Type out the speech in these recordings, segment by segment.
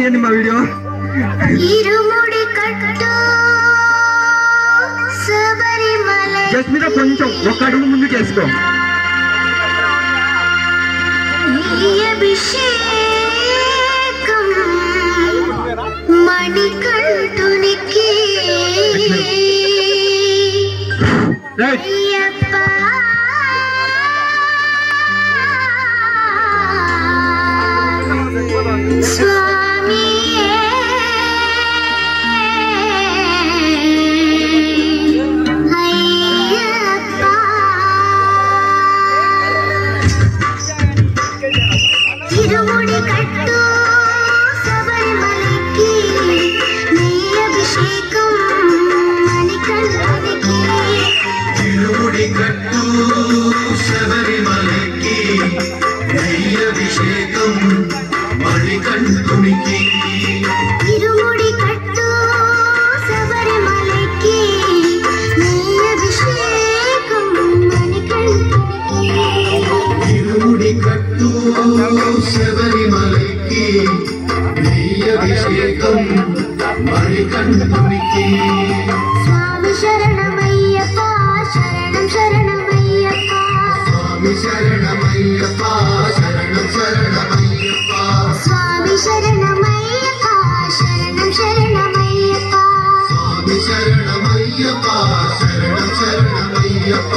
చేయండి మా video. Just మీద కొంచెం ఒక అడుగు ముందుకు వేసుకో. మణికంఠునికి స్వామి తిరుముడి కట్టు శబరిమలకి నీ అభిషేకం మణికంఠునికి. తిరుముడి కట్టు శబరిమలకి నీ అభిషేకం మణికంఠునికి. తిరుముడి కట్టు శబరిమలకి నీ అభిషేకం మణికంఠునికి. తిరుముడి కట్టు శబరిమలకి నీ అభిషేకం మణికంఠునికి. స్వామి శరణమయ్యప్ప శరణం శరణమయ్యప్ప. స్వామి శరణమయ్యప్ప శరణం శరణమయ్యప్ప. స్వామి శరణమయ్యప్ప శరణం శరణమయ్యప్ప. స్వామి శరణమయ్యప్ప శరణం శరణమయ్యప్ప.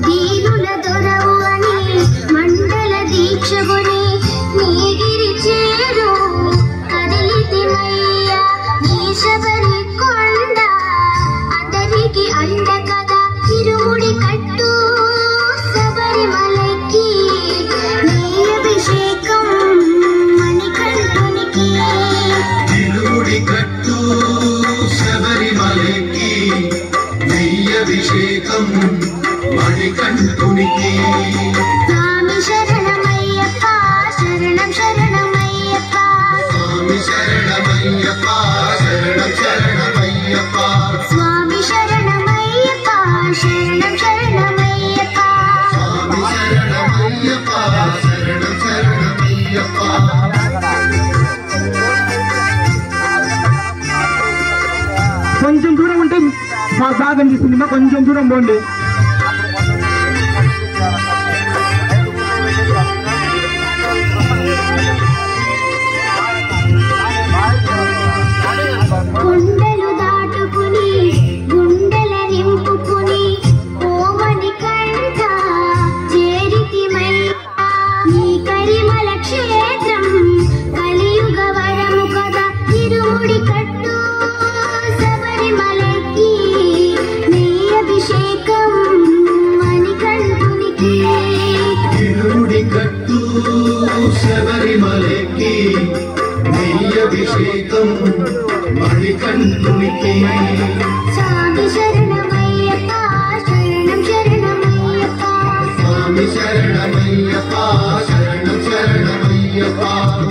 దీనుల దొరవు అని మండల దీక్షగుని నీగిరి చేరు కదిలితిమయ్యా నీ శబరి కొండ అందరికి అండ కదా. తిరుముడి కట్టు శబరిమలకి నీ అభిషేకం మణికంఠునికి. తిరుముడి కట్టు శబరిమలకి నీ అభిషేకం మణికంఠునికి. స్వామి శరణమయ్యప్ప శరణం శరణమయ్యప్ప. స్వామి శరణమయ్యప్ప శరణం శరణమయ్యప్ప. స్వామి శరణమయ్యప్ప శరణం శరణమయ్యప్ప. స్వామి శరణమయ్యప్ప శరణం శరణమయ్యప్ప. కొంచెం దూరం ఉంటే మా బాగా అనిపిస్తుంది. మా కొంచెం దూరం పోండి. కొండలు దాటుకుని గుండెల నింపుకుని ఓమని కంట చేరితిమయ్యా నీ కరిమల క్షేత్రం కలియుగ వరము కదా. తిరుముడి కట్టు శబరిమలకి నీ అభిషేకం మణికంఠునికి. తిరుముడి కట్టు శబరిమలకి నీ అభిషేకం మణికంఠునికి. స్వామి శరణమయ్యప్ప శరణం శరణమయ్యప్ప. స్వామి శరణమయ్యప్ప శరణం శరణమయ్యప్ప.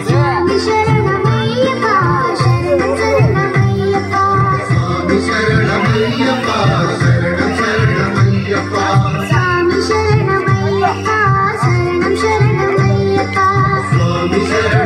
స్వామి శరణమయ్యప్ప శరణం శరణమయ్యప్ప. స్వామి శరణమయ్యప్ప శరణం శరణమయ్యప్ప. స్వామి శరణమయ్యప్ప శరణం శరణమయ్యప్ప. స్వామి శరణమయ్యప్ప